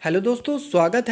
Hello दोस्तों, स्वागत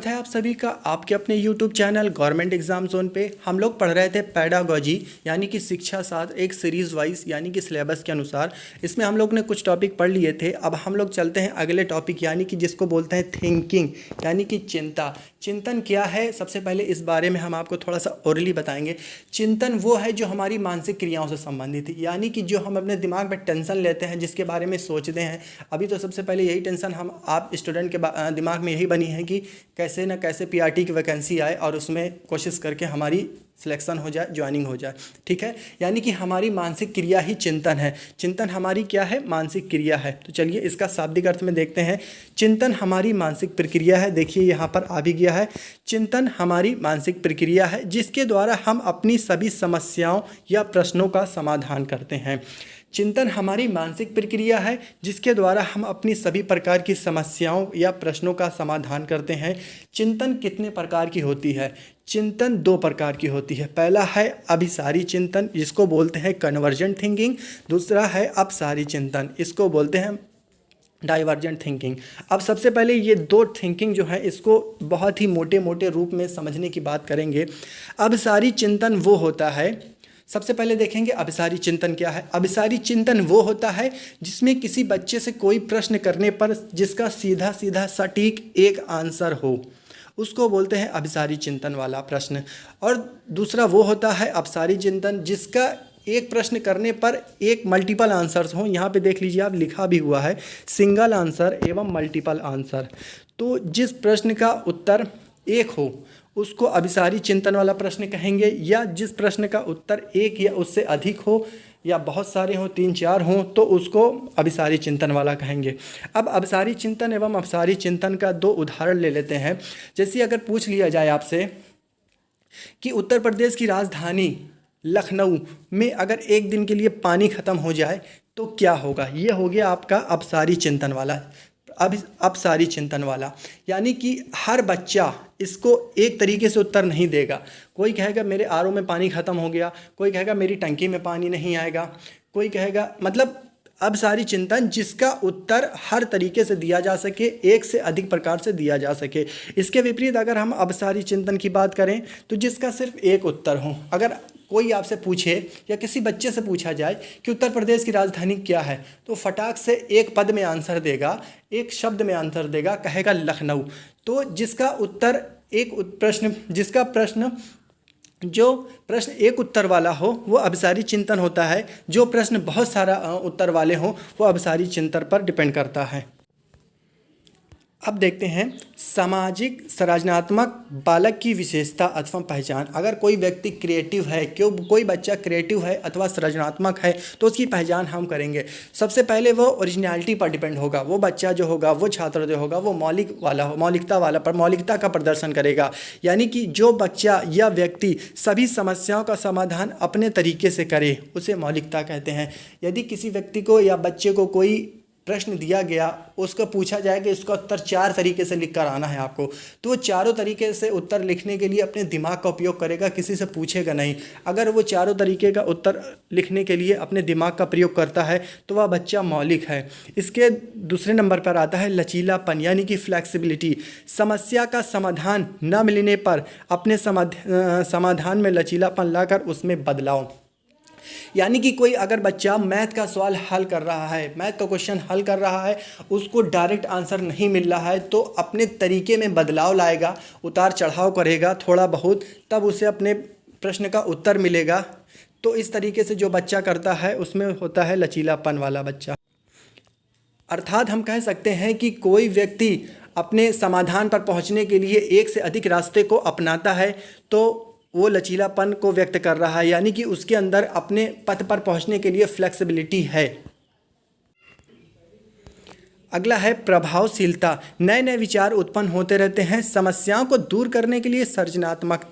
है आप सभी का आपके अपने YouTube channel government exam zone पे। हम लोग पढ़ रहे थे पेडागोजी यानी कि शिक्षा शास्त्र, एक सीरीज़ वाइज यानी कि सिलेबस के अनुसार। इसमें हम लोग ने कुछ टॉपिक पढ़ लिए थे। अब हम लोग चलते हैं अगले टॉपिक यानी कि जिसको बोलते हैं थिंकिंग यानी कि चिंता। चिंतन क्या है, सबसे पहले इस बारे में हम आपको थोड़ा सा ओरली बताएंगे। चिंतन वो है जो हमारी मानसिक क्रियाओं से संबंधित है, यानी कि जो हम अपने दिमाग में टेंशन लेते हैं, जिसके बारे में सोचते हैं। अभी तो सबसे पहले यही टेंशन हम आप स्टूडेंट के दिमाग में यही बनी है कि कैसे ना कैसे पीआरटी की वैकेंसी आए और उसमें कोशिश करके हमारी सिलेक्शन हो जाए, ज्वाइनिंग हो जाए। ठीक है, यानी कि हमारी मानसिक क्रिया ही चिंतन है। चिंतन हमारी क्या है, मानसिक क्रिया है। तो चलिए इसका शाब्दिक अर्थ में देखते हैं। चिंतन हमारी मानसिक प्रक्रिया है। देखिए यहाँ पर आ भी गया है, चिंतन हमारी मानसिक प्रक्रिया है जिसके द्वारा हम अपनी सभी समस्याओं या प्रश्नों का समाधान करते हैं। चिंतन हमारी मानसिक प्रक्रिया है जिसके द्वारा हम अपनी सभी प्रकार की समस्याओं या प्रश्नों का समाधान करते हैं। चिंतन कितने प्रकार की होती है? चिंतन दो प्रकार की होती है। पहला है अभिसारी चिंतन, जिसको बोलते हैं कन्वर्जेंट थिंकिंग। दूसरा है अपसारी चिंतन, इसको बोलते हैं डाइवर्जेंट थिंकिंग। अब सबसे पहले ये दो थिंकिंग जो है इसको बहुत ही मोटे मोटे रूप में समझने की बात करेंगे। अभिसारी चिंतन वो होता है, सबसे पहले देखेंगे अभिसारी चिंतन क्या है। अभिसारी चिंतन वो होता है जिसमें किसी बच्चे से कोई प्रश्न करने पर जिसका सीधा सीधा सटीक एक आंसर हो, उसको बोलते हैं अभिसारी चिंतन वाला प्रश्न। और दूसरा वो होता है अपसारी चिंतन, जिसका एक प्रश्न करने पर एक मल्टीपल आंसर्स हो। यहाँ पे देख लीजिए, आप लिखा भी हुआ है सिंगल आंसर एवं मल्टीपल आंसर। तो जिस प्रश्न का उत्तर एक हो उसको अभिसारी चिंतन वाला प्रश्न कहेंगे, या जिस प्रश्न का उत्तर एक या उससे अधिक हो या बहुत सारे हों, 3-4 हों, तो उसको अभिसारी चिंतन वाला कहेंगे। अब अभिसारी चिंतन एवं अपसारी चिंतन का दो उदाहरण ले लेते हैं। जैसे अगर पूछ लिया जाए आपसे कि उत्तर प्रदेश की राजधानी लखनऊ में अगर एक दिन के लिए पानी ख़त्म हो जाए तो क्या होगा, ये हो गया आपका अपसारी चिंतन वाला। अपसारी चिंतन वाला यानी कि हर बच्चा इसको एक तरीके से उत्तर नहीं देगा। कोई कहेगा मेरे आरओ में पानी ख़त्म हो गया, कोई कहेगा मेरी टंकी में पानी नहीं आएगा, कोई कहेगा, मतलब अपसारी चिंतन जिसका उत्तर हर तरीके से दिया जा सके, एक से अधिक प्रकार से दिया जा सके। इसके विपरीत अगर हम अपसारी चिंतन की बात करें तो जिसका सिर्फ एक उत्तर हो। अगर कोई आपसे पूछे या किसी बच्चे से पूछा जाए कि उत्तर प्रदेश की राजधानी क्या है, तो फटाक से एक पद में आंसर देगा, एक शब्द में आंसर देगा, कहेगा लखनऊ। तो जिसका उत्तर जो प्रश्न एक उत्तर वाला हो वो अभिसारी चिंतन होता है। जो प्रश्न बहुत सारा उत्तर वाले हों वो अभिसारी चिंतन पर डिपेंड करता है। अब देखते हैं सामाजिक सृजनात्मक बालक की विशेषता अथवा पहचान। अगर कोई व्यक्ति क्रिएटिव है, कोई बच्चा क्रिएटिव है अथवा सृजनात्मक है तो उसकी पहचान हम करेंगे। सबसे पहले वो ओरिजिनलिटी पर डिपेंड होगा। वो बच्चा जो होगा, वो छात्र जो होगा, वो मौलिकता का प्रदर्शन करेगा। यानी कि जो बच्चा या व्यक्ति सभी समस्याओं का समाधान अपने तरीके से करे उसे मौलिकता कहते हैं। यदि किसी व्यक्ति को या बच्चे को कोई प्रश्न दिया गया, उसको पूछा जाए कि इसका उत्तर 4 तरीके से लिख कर आना है आपको, तो वो चारों तरीके से उत्तर लिखने के लिए अपने दिमाग का उपयोग करेगा, किसी से पूछेगा नहीं। अगर वो चारों तरीके का उत्तर लिखने के लिए अपने दिमाग का प्रयोग करता है तो वह बच्चा मौलिक है। इसके दूसरे नंबर पर आता है लचीलापन यानी कि फ्लैक्सिबिलिटी। समस्या का समाधान न मिलने पर अपने समाधान में लचीलापन लाकर उसमें बदलाव। यानी कि कोई अगर बच्चा मैथ का सवाल हल कर रहा है, मैथ का क्वेश्चन हल कर रहा है, उसको डायरेक्ट आंसर नहीं मिल रहा है तो अपने तरीके में बदलाव लाएगा, उतार चढ़ाव करेगा थोड़ा बहुत, तब उसे अपने प्रश्न का उत्तर मिलेगा। तो इस तरीके से जो बच्चा करता है उसमें होता है लचीलापन वाला बच्चा। अर्थात हम कह सकते हैं कि कोई व्यक्ति अपने समाधान पर पहुंचने के लिए एक से अधिक रास्ते को अपनाता है तो वो लचीलापन को व्यक्त कर रहा है, यानी कि उसके अंदर अपने पथ पर पहुंचने के लिए फ्लेक्सिबिलिटी है। अगला है प्रभावशीलता। नए नए विचार उत्पन्न होते रहते हैं। समस्याओं को दूर करने के लिए सृजनात्मक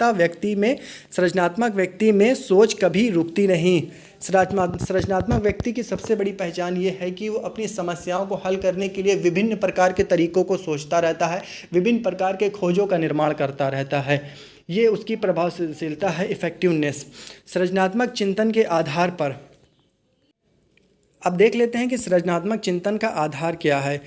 व्यक्ति में सोच कभी रुकती नहीं। सृजनात्मक व्यक्ति की सबसे बड़ी पहचान ये है कि वो अपनी समस्याओं को हल करने के लिए विभिन्न प्रकार के तरीकों को सोचता रहता है, विभिन्न प्रकार के खोजों का निर्माण करता रहता है। ये उसकी प्रभावशीलता है, इफ़ेक्टिवनेस। सृजनात्मक चिंतन के आधार पर अब देख लेते हैं कि सृजनात्मक चिंतन का आधार क्या है।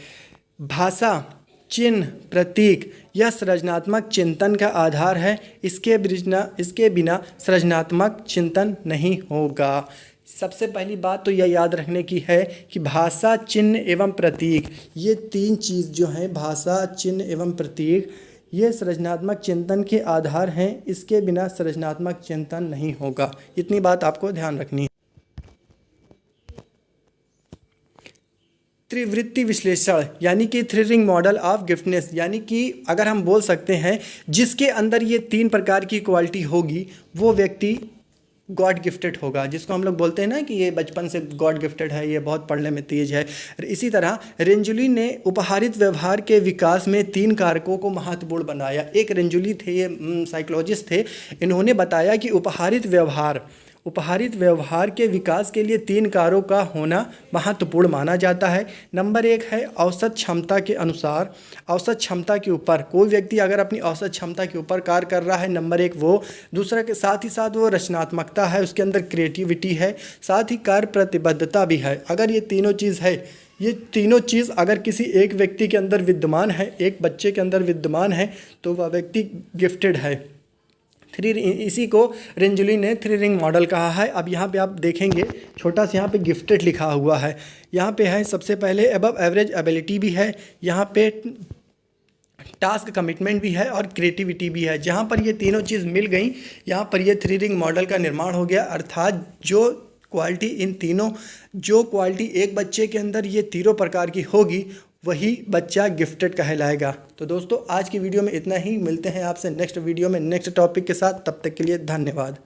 भाषा चिन्ह, प्रतीक यह सृजनात्मक चिंतन का आधार है। इसके बिना सृजनात्मक चिंतन नहीं होगा। सबसे पहली बात तो यह याद रखने की है कि भाषा, चिन्ह एवं प्रतीक, ये तीन चीज़ जो हैं, भाषा, चिन्ह एवं प्रतीक, ये सृजनात्मक चिंतन के आधार हैं। इसके बिना सृजनात्मक चिंतन नहीं होगा। इतनी बात आपको ध्यान रखनी है। त्रिवृत्ति विश्लेषण यानी कि थ्री रिंग मॉडल ऑफ गिफ्टनेस, यानी कि अगर हम बोल सकते हैं जिसके अंदर ये तीन प्रकार की क्वालिटी होगी वो व्यक्ति गॉड गिफ्टेड होगा। जिसको हम लोग बोलते हैं ना कि ये बचपन से गॉड गिफ्टेड है, ये बहुत पढ़ने में तेज है। इसी तरह रेंजुली ने उपहारित व्यवहार के विकास में तीन कारकों को महत्वपूर्ण बनाया। एक रेंजुली थे, ये साइकोलॉजिस्ट थे, इन्होंने बताया कि उपहारित व्यवहार के विकास के लिए तीन कारकों का होना महत्वपूर्ण माना जाता है। नंबर एक है औसत क्षमता के अनुसार, औसत क्षमता के ऊपर कोई व्यक्ति अगर अपनी औसत क्षमता के ऊपर कार्य कर रहा है, नंबर एक वो। दूसरा के साथ ही साथ वो रचनात्मकता है, उसके अंदर क्रिएटिविटी है, साथ ही कार्य प्रतिबद्धता भी है। अगर ये तीनों चीज़ है, ये तीनों चीज़ अगर किसी एक व्यक्ति के अंदर विद्यमान है, एक बच्चे के अंदर विद्यमान है, तो वह व्यक्ति गिफ्टेड है। इसी को रेंजुली ने थ्री रिंग मॉडल कहा है। अब यहाँ पे आप देखेंगे छोटा सा यहाँ पे गिफ्टेड लिखा हुआ है। यहाँ पे है सबसे पहले अबव एवरेज एबिलिटी भी है, यहाँ पे टास्क कमिटमेंट भी है और क्रिएटिविटी भी है। जहाँ पर ये तीनों चीज़ मिल गई, यहाँ पर ये थ्री रिंग मॉडल का निर्माण हो गया। अर्थात जो क्वालिटी एक बच्चे के अंदर ये तीनों प्रकार की होगी, वही बच्चा गिफ्टेड कहलाएगा। तो दोस्तों आज की वीडियो में इतना ही। मिलते हैं आपसे नेक्स्ट वीडियो में नेक्स्ट टॉपिक के साथ। तब तक के लिए धन्यवाद।